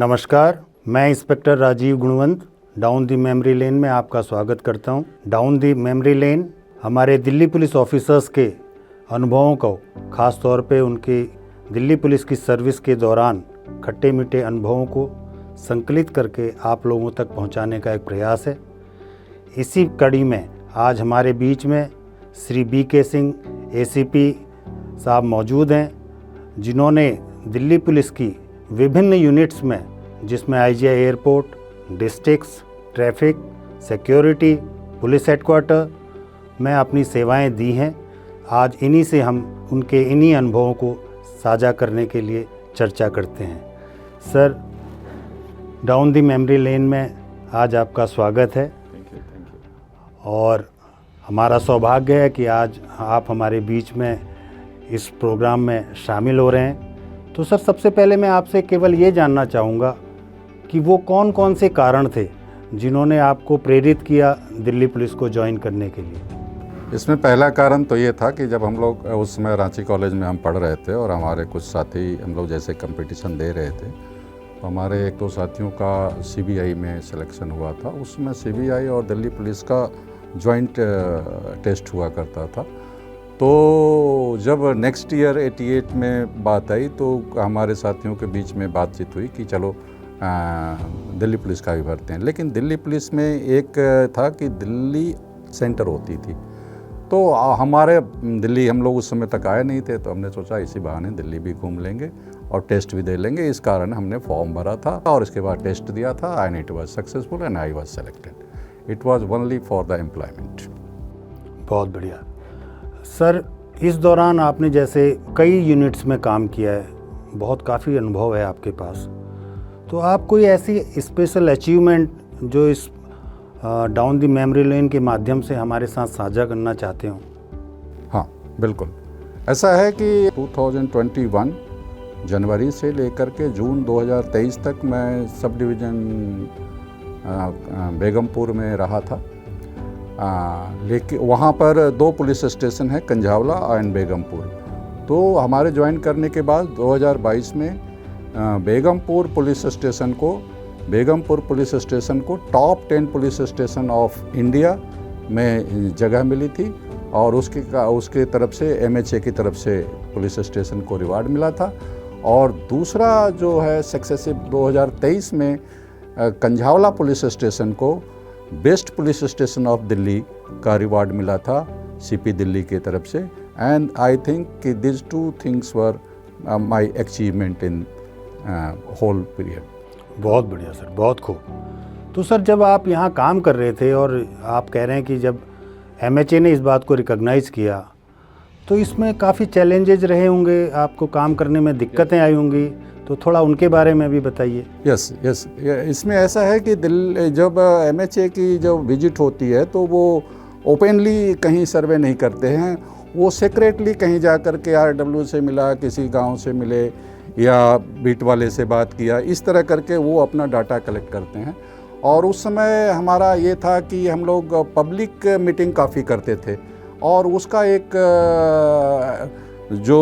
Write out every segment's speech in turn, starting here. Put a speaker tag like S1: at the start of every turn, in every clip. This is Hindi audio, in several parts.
S1: नमस्कार, मैं inspector Rajiv Gunwant down the memory lane में आपका स्वागत करता हूं। डाउन दी मेमोरी लेन हमारे दिल्ली पुलिस ऑफिसर्स के अनुभवों को, ख़ास तौर पे उनकी दिल्ली पुलिस की सर्विस के दौरान खट्टे मीठे अनुभवों को संकलित करके आप लोगों तक पहुंचाने का एक प्रयास है। इसी कड़ी में आज हमारे बीच में श्री BK सिंह ACP साहब मौजूद हैं, जिन्होंने दिल्ली पुलिस की विभिन्न यूनिट्स में, जिसमें IGI airport, districts, traffic, security, police headquarter में अपनी सेवाएं दी हैं। आज इन्हीं से हम उनके इन्हीं अनुभवों को साझा करने के लिए चर्चा करते हैं। Sir, down the memory lane में आज आपका स्वागत है।
S2: Thank you.
S1: और हमारा सौभाग्य है कि आज आप हमारे बीच में इस प्रोग्राम में शामिल हो रहे हैं। तो सर, सबसे पहले मैं आपसे केवल ये जानना चाहूँगा कि वो कौन कौन से कारण थे जिन्होंने आपको प्रेरित किया दिल्ली पुलिस को ज्वाइन करने के लिए?
S2: इसमें पहला कारण तो ये था कि जब हम लोग उस समय रांची कॉलेज में हम पढ़ रहे थे और हमारे कुछ साथी हम लोग जैसे कंपटीशन दे रहे थे, तो हमारे एक दो साथियों का CBI में सिलेक्शन हुआ था। उसमें CBI और दिल्ली पुलिस का जॉइंट टेस्ट हुआ करता था। तो जब नेक्स्ट ईयर 88 में बात आई तो हमारे साथियों के बीच में बातचीत हुई कि चलो दिल्ली पुलिस का भी भरते हैं। लेकिन दिल्ली पुलिस में एक था कि दिल्ली सेंटर होती थी, तो हमारे दिल्ली हम लोग उस समय तक आए नहीं थे, तो हमने सोचा इसी बहाने दिल्ली भी घूम लेंगे और टेस्ट भी दे लेंगे। इस कारण हमने फॉर्म भरा था और इसके बाद टेस्ट दिया था and it was successful and I was selected. It was only for the employment.
S1: बहुत बढ़िया। सर, इस दौरान आपने जैसे कई यूनिट्स में काम किया है, बहुत काफ़ी अनुभव है आपके पास, तो आप कोई ऐसी स्पेशल अचीवमेंट जो इस डाउन दी मेमोरी लेन के माध्यम से हमारे साथ साझा करना चाहते हो?
S2: हाँ, बिल्कुल। ऐसा है कि 2021 जनवरी से लेकर के जून 2023 तक मैं सब डिवीज़न बेगमपुर में रहा था। लेकिन वहाँ पर 2 पुलिस स्टेशन है, कंझावला एंड बेगमपुर। तो हमारे ज्वाइन करने के बाद 2022 में बेगमपुर पुलिस स्टेशन को top 10 police station of India में जगह मिली थी और उसके तरफ से MHA की तरफ से पुलिस स्टेशन को रिवार्ड मिला था। और दूसरा जो है सक्सेसिव 2023 में कंझावला पुलिस स्टेशन को best police station of Delhi का रिवार्ड मिला था CP दिल्ली की तरफ से। एंड आई थिंक कि this 2 things were my achievement in whole period.
S1: बहुत बढ़िया सर, बहुत खूब। तो सर, जब आप यहाँ काम कर रहे थे और आप कह रहे हैं कि जब MHA ने इस बात को रिकॉग्नाइज़ किया, तो इसमें काफ़ी चैलेंजेस रहे होंगे, आपको काम करने में दिक्कतें आई होंगी, तो थोड़ा उनके बारे में भी बताइए।
S2: यस। इसमें ऐसा है कि जब MHA की जब विजिट होती है तो वो ओपनली कहीं सर्वे नहीं करते हैं, वो सीक्रेटली कहीं जा कर के RW से मिला, किसी गांव से मिले या बीट वाले से बात किया, इस तरह करके वो अपना डाटा कलेक्ट करते हैं। और उस समय हमारा ये था कि हम लोग पब्लिक मीटिंग काफ़ी करते थे और उसका एक जो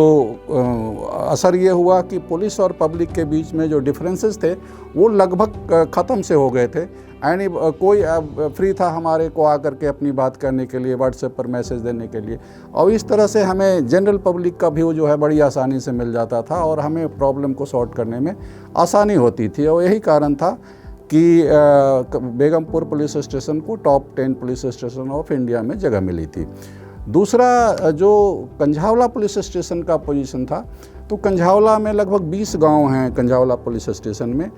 S2: असर ये हुआ कि पुलिस और पब्लिक के बीच में जो डिफरेंसेस थे वो लगभग ख़त्म से हो गए थे। एंड कोई फ्री था हमारे को आकर के अपनी बात करने के लिए, व्हाट्सएप पर मैसेज देने के लिए, और इस तरह से हमें जनरल पब्लिक का व्यू जो है बड़ी आसानी से मिल जाता था और हमें प्रॉब्लम को सॉर्ट करने में आसानी होती थी। और यही कारण था कि बेगमपुर पुलिस स्टेशन को top 10 police station of India में जगह मिली थी। दूसरा जो कंझावला पुलिस स्टेशन का पोजीशन था, तो कंझावला में लगभग 20 गांव हैं कंझावला पुलिस स्टेशन में,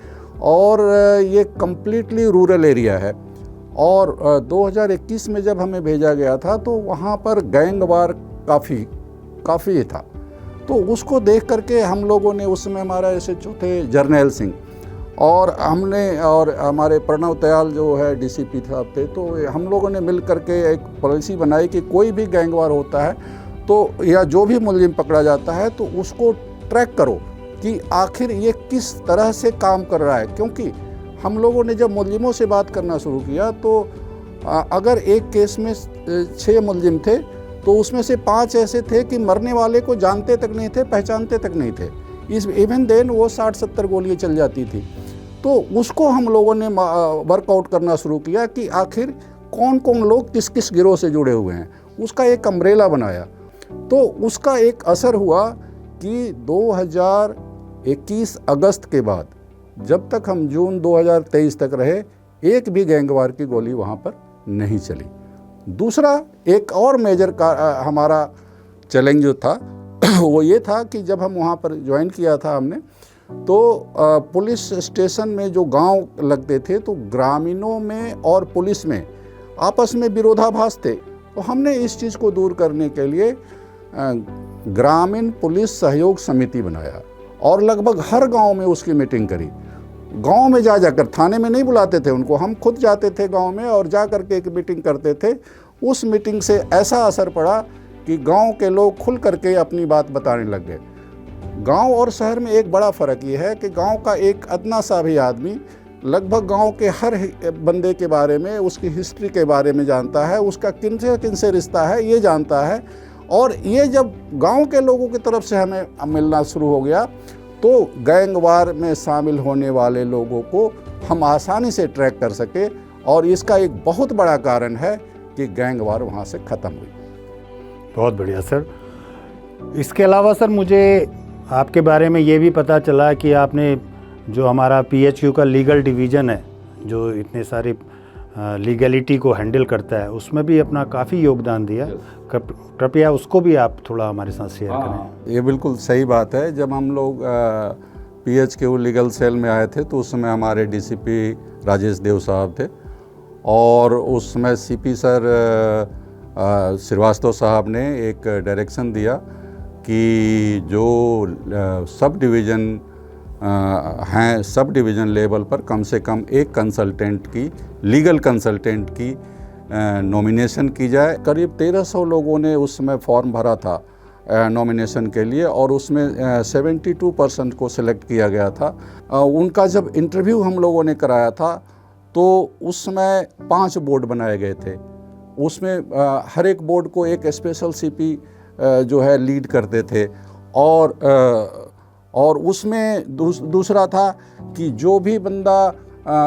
S2: और ये कम्प्लीटली रूरल एरिया है। और 2021 में जब हमें भेजा गया था तो वहाँ पर गैंग वार काफ़ी था। तो उसको देख करके हम लोगों ने, उस समय हमारा SHO थे जर्नैल सिंह, और हमारे प्रणव दयाल जो है DCP साहब थे, तो हम लोगों ने मिल करके एक पॉलिसी बनाई कि कोई भी गैंगवार होता है तो या जो भी मुलजिम पकड़ा जाता है तो उसको ट्रैक करो कि आखिर ये किस तरह से काम कर रहा है। क्योंकि हम लोगों ने जब मुलजिमों से बात करना शुरू किया तो अगर एक केस में 6 मुलजिम थे तो उसमें से 5 ऐसे थे कि मरने वाले को जानते तक नहीं थे, पहचानते तक नहीं थे। इवन देन वो 60-70 गोलियाँ चल जाती थी। तो उसको हम लोगों ने वर्कआउट करना शुरू किया कि आखिर कौन कौन लोग किस किस गिरोह से जुड़े हुए हैं, उसका एक अम्ब्रेला बनाया। तो उसका एक असर हुआ कि 2021 अगस्त के बाद जब तक हम जून 2023 तक रहे, एक भी गैंगवार की गोली वहाँ पर नहीं चली। दूसरा एक और मेजर का हमारा चैलेंज जो था वो ये था कि जब हम वहाँ पर ज्वाइन किया था हमने, तो पुलिस स्टेशन में जो गांव लगते थे तो ग्रामीणों में और पुलिस में आपस में विरोधाभास थे। तो हमने इस चीज़ को दूर करने के लिए ग्रामीण पुलिस सहयोग समिति बनाया और लगभग हर गांव में उसकी मीटिंग करी। गांव में जाकर, थाने में नहीं बुलाते थे उनको, हम खुद जाते थे गांव में और जा कर के एक मीटिंग करते थे। उस मीटिंग से ऐसा असर पड़ा कि गांव के लोग खुल करके अपनी बात बताने लग गए। गांव और शहर में एक बड़ा फ़र्क ये है कि गांव का एक अदना सा भी आदमी लगभग गांव के हर बंदे के बारे में, उसकी हिस्ट्री के बारे में जानता है, उसका किनसे रिश्ता है ये जानता है। और ये जब गांव के लोगों की तरफ से हमें मिलना शुरू हो गया तो गैंगवार में शामिल होने वाले लोगों को हम आसानी से ट्रैक कर सके, और इसका एक बहुत बड़ा कारण है कि गैंगवार वहाँ से ख़त्म हुई।
S1: बहुत बढ़िया सर। इसके अलावा सर मुझे आपके बारे में ये भी पता चला कि आपने जो हमारा PHQ का लीगल डिवीज़न है, जो इतने सारी लीगलिटी को हैंडल करता है, उसमें भी अपना काफ़ी योगदान दिया। कृपया उसको भी आप थोड़ा हमारे साथ शेयर करें।
S2: ये बिल्कुल सही बात है। जब हम लोग PHQ लीगल सेल में आए थे तो उस समय हमारे DCP राजेश देव साहब थे, और उस समय CP सर श्रीवास्तव साहब ने एक डायरेक्शन दिया कि जो सब डिवीज़न हैं, सब डिवीज़न लेवल पर कम से कम एक कंसल्टेंट की, लीगल कंसल्टेंट की नॉमिनेशन की जाए। करीब 1300 लोगों ने उस समय फॉर्म भरा था नॉमिनेशन के लिए, और उसमें 72% को सिलेक्ट किया गया था। उनका जब इंटरव्यू हम लोगों ने कराया था तो उस समय 5 बोर्ड बनाए गए थे। उसमें हर एक बोर्ड को एक स्पेशल CP जो है लीड करते थे, और उसमें दूसरा था कि जो भी बंदा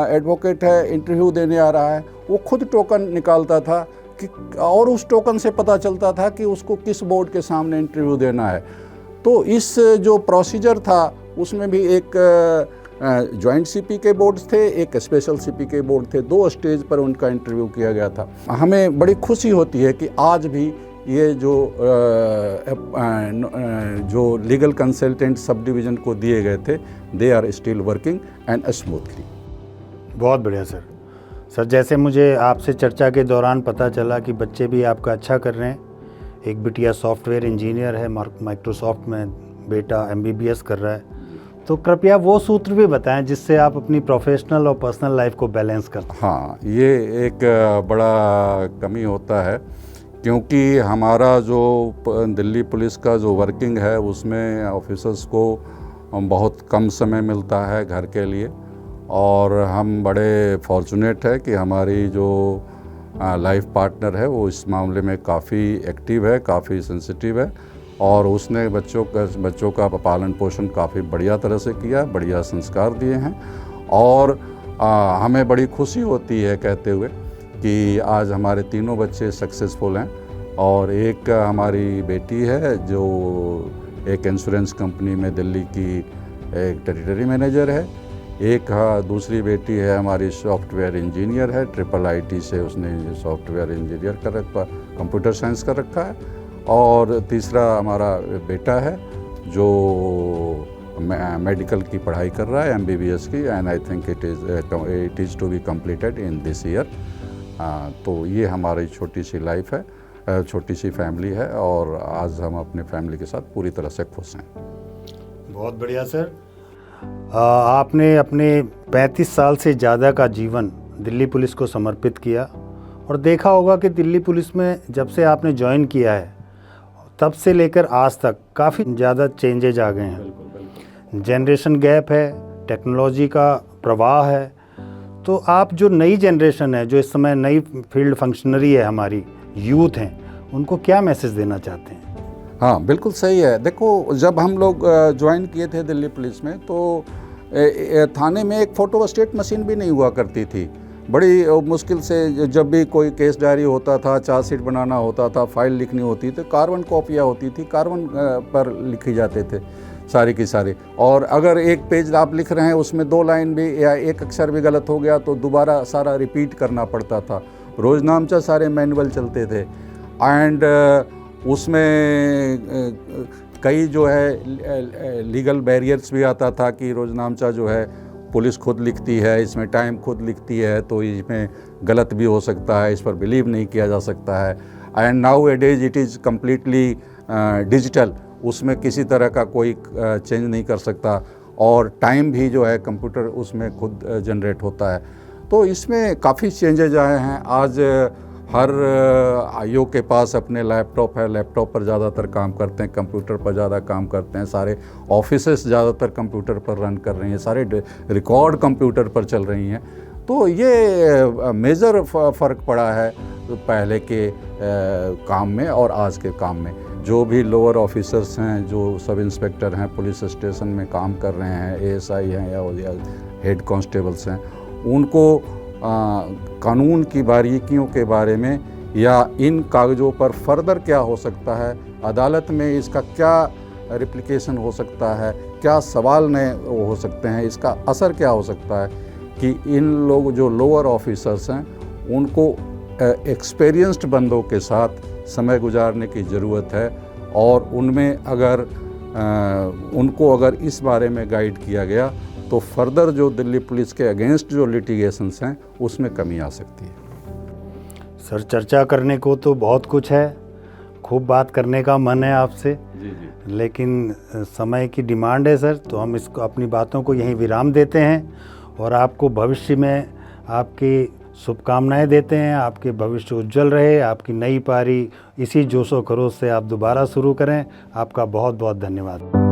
S2: एडवोकेट है, इंटरव्यू देने आ रहा है, वो खुद टोकन निकालता था कि, और उस टोकन से पता चलता था कि उसको किस बोर्ड के सामने इंटरव्यू देना है। तो इस जो प्रोसीजर था उसमें भी एक जॉइंट CP के बोर्ड्स थे, एक स्पेशल CP के बोर्ड थे, 2 स्टेज पर उनका इंटरव्यू किया गया था। हमें बड़ी खुशी होती है कि आज भी ये जो लीगल कंसल्टेंट सब डिवीज़न को दिए गए थे, they are still working and smoothly. बहुत
S1: बढ़िया सर। सर जैसे मुझे आपसे चर्चा के दौरान पता चला कि बच्चे भी आपका अच्छा कर रहे हैं। एक बिटिया सॉफ्टवेयर इंजीनियर है, माइक्रोसॉफ्ट में बेटा MBBS कर रहा है, तो कृपया वो सूत्र भी बताएं जिससे आप अपनी प्रोफेशनल और पर्सनल लाइफ को बैलेंस करते हैं।
S2: हाँ, ये एक बड़ा कमी होता है, क्योंकि हमारा जो दिल्ली पुलिस का जो वर्किंग है उसमें ऑफिसर्स को बहुत कम समय मिलता है घर के लिए, और हम बड़े फॉर्चुनेट है कि हमारी जो लाइफ पार्टनर है वो इस मामले में काफ़ी एक्टिव है, काफ़ी सेंसिटिव है, और उसने बच्चों का पालन पोषण काफ़ी बढ़िया तरह से किया, बढ़िया संस्कार दिए हैं। और हमें बड़ी खुशी होती है कहते हुए कि आज हमारे तीनों बच्चे सक्सेसफुल हैं, और एक हमारी बेटी है जो एक इंश्योरेंस कंपनी में दिल्ली की एक टेरिटरी मैनेजर है, एक दूसरी बेटी है हमारी सॉफ्टवेयर इंजीनियर है, IIIT से उसने सॉफ्टवेयर इंजीनियर कर रखा, कंप्यूटर साइंस कर रखा है, और तीसरा हमारा बेटा है जो मेडिकल की पढ़ाई कर रहा है, MBBS की, and I think it is to be completed in this year. तो ये हमारी छोटी सी लाइफ है, छोटी सी फैमिली है, और आज हम अपने फैमिली के साथ पूरी तरह से खुश हैं।
S1: बहुत बढ़िया सर। आपने अपने 35 साल से ज़्यादा का जीवन दिल्ली पुलिस को समर्पित किया, और देखा होगा कि दिल्ली पुलिस में जब से आपने ज्वाइन किया है तब से लेकर आज तक काफ़ी ज़्यादा चेंजेज आ गए हैं। जनरेशन गैप है, टेक्नोलॉजी का प्रवाह है, तो आप जो नई जनरेशन है, जो इस समय नई फील्ड फंक्शनरी है, हमारी यूथ हैं, उनको क्या मैसेज देना चाहते हैं?
S2: हाँ, बिल्कुल सही है। देखो, जब हम लोग ज्वाइन किए थे दिल्ली पुलिस में तो थाने में एक फ़ोटोस्टेट मशीन भी नहीं हुआ करती थी। बड़ी मुश्किल से जब भी कोई केस डायरी होता था, चार्जशीट बनाना होता था, फाइल लिखनी होती तो कार्बन कॉपियाँ होती थी, कार्बन पर लिखी जाते थे सारी की सारी। और अगर एक पेज आप लिख रहे हैं उसमें 2 लाइन भी या एक अक्षर भी गलत हो गया तो दोबारा सारा रिपीट करना पड़ता था। रोज़नामचा सारे मैनुअल चलते थे एंड उसमें कई जो है लीगल बैरियर्स भी आता था कि रोज़नामचा जो है पुलिस खुद लिखती है, इसमें टाइम खुद लिखती है, तो इसमें गलत भी हो सकता है, इस पर बिलीव नहीं किया जा सकता है। And now A days it is completely digital, उसमें किसी तरह का कोई चेंज नहीं कर सकता और टाइम भी जो है कंप्यूटर उसमें खुद जनरेट होता है। तो इसमें काफ़ी चेंजेज आए हैं। आज हर आईओ के पास अपने लैपटॉप है, लैपटॉप पर ज़्यादातर काम करते हैं, कंप्यूटर पर ज़्यादा काम करते हैं, सारे ऑफिसेस ज़्यादातर कंप्यूटर पर रन कर रही हैं, सारे रिकॉर्ड कंप्यूटर पर चल रही हैं। तो ये मेजर फ़र्क पड़ा है पहले के काम में और आज के काम में। जो भी लोअर ऑफिसर्स हैं, जो सब इंस्पेक्टर हैं, पुलिस स्टेशन में काम कर रहे हैं, एएसआई हैं या हेड कांस्टेबल्स हैं, उनको कानून की बारीकियों के बारे में या इन कागज़ों पर फर्दर क्या हो सकता है, अदालत में इसका क्या रिप्लिकेशन हो सकता है, क्या सवाल नए हो सकते हैं, इसका असर क्या हो सकता है, कि इन लोग जो लोअर ऑफिसर्स हैं उनको एक्सपीरियंस्ड बंदों के साथ समय गुजारने की ज़रूरत है और उनमें अगर उनको अगर इस बारे में गाइड किया गया तो फर्दर जो दिल्ली पुलिस के अगेंस्ट जो लिटिगेशंस हैं उसमें कमी आ सकती है।
S1: सर, चर्चा करने को तो बहुत कुछ है, खूब बात करने का मन है आपसे
S2: जी जी,
S1: लेकिन समय की डिमांड है सर, तो हम इसको अपनी बातों को यहीं विराम देते हैं और आपको भविष्य में आपकी शुभकामनाएं देते हैं। आपके भविष्य उज्जवल रहे, आपकी नई पारी इसी जोशो खरोश से आप दोबारा शुरू करें। आपका बहुत बहुत धन्यवाद।